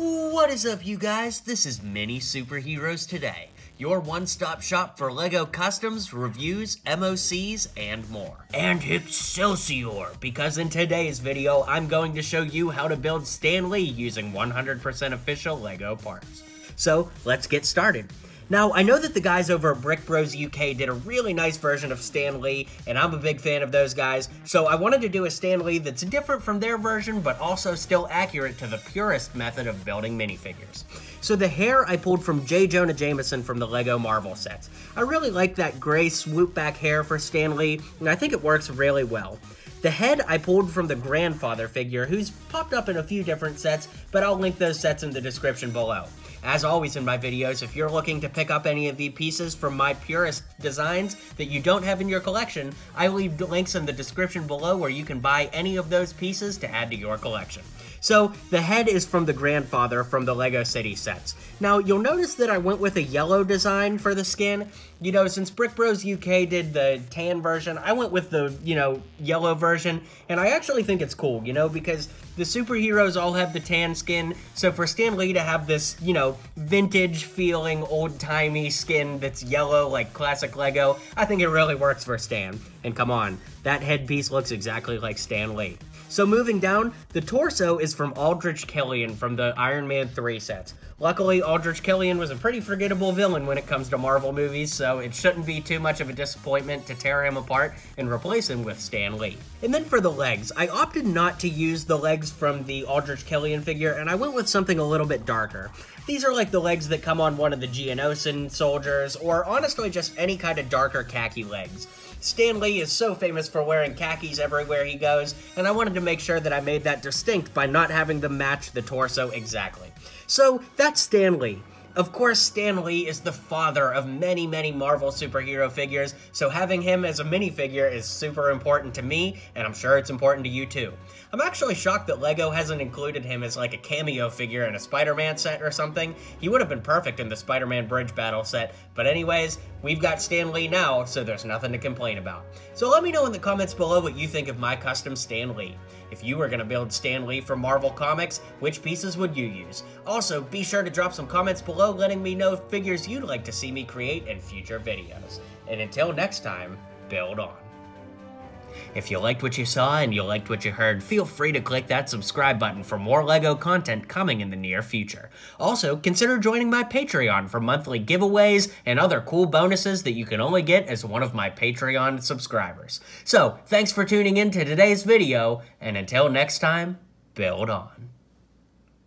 What is up, you guys? This is MiniSuperHeroes Today, your one-stop shop for LEGO customs, reviews, MOCs, and more. And Excelsior, because in today's video, I'm going to show you how to build Stan Lee using 100% official LEGO parts. So, let's get started. Now, I know that the guys over at Brick Bros UK did a really nice version of Stan Lee, and I'm a big fan of those guys, so I wanted to do a Stan Lee that's different from their version, but also still accurate to the purest method of building minifigures. So the hair I pulled from J. Jonah Jameson from the LEGO Marvel sets. I really like that gray swoop back hair for Stan Lee, and I think it works really well. The head I pulled from the grandfather figure, who's popped up in a few different sets, but I'll link those sets in the description below. As always in my videos, if you're looking to pick up any of the pieces from my purest designs that you don't have in your collection, I leave links in the description below where you can buy any of those pieces to add to your collection. So, the head is from the grandfather from the LEGO City sets. Now, you'll notice that I went with a yellow design for the skin. You know, since Brick Bros UK did the tan version, I went with the, yellow version, and I actually think it's cool, because the superheroes all have the tan skin, so for Stan Lee to have this, vintage-feeling, old-timey skin that's yellow like classic LEGO, I think it really works for Stan. And come on, that headpiece looks exactly like Stan Lee. So moving down, the torso is from Aldrich Killian from the Iron Man 3 sets. Luckily, Aldrich Killian was a pretty forgettable villain when it comes to Marvel movies, so it shouldn't be too much of a disappointment to tear him apart and replace him with Stan Lee. And then for the legs, I opted not to use the legs from the Aldrich Killian figure, and I went with something a little bit darker. These are like the legs that come on one of the Geonosian soldiers, or honestly just any kind of darker khaki legs. Stan Lee is so famous for wearing khakis everywhere he goes, and I wanted to make sure that I made that distinct by not having them match the torso exactly. So, that's Stan Lee. Of course, Stan Lee is the father of many, many Marvel superhero figures, so having him as a minifigure is super important to me, and I'm sure it's important to you too. I'm actually shocked that LEGO hasn't included him as like a cameo figure in a Spider-Man set or something. He would have been perfect in the Spider-Man Bridge Battle set, but anyways, we've got Stan Lee now, so there's nothing to complain about. So let me know in the comments below what you think of my custom Stan Lee. If you were going to build Stan Lee for Marvel Comics, which pieces would you use? Also, be sure to drop some comments below letting me know figures you'd like to see me create in future videos. And until next time, build on. If you liked what you saw and you liked what you heard, feel free to click that subscribe button for more LEGO content coming in the near future. Also, consider joining my Patreon for monthly giveaways and other cool bonuses that you can only get as one of my Patreon subscribers. So, thanks for tuning in to today's video, and until next time, build on.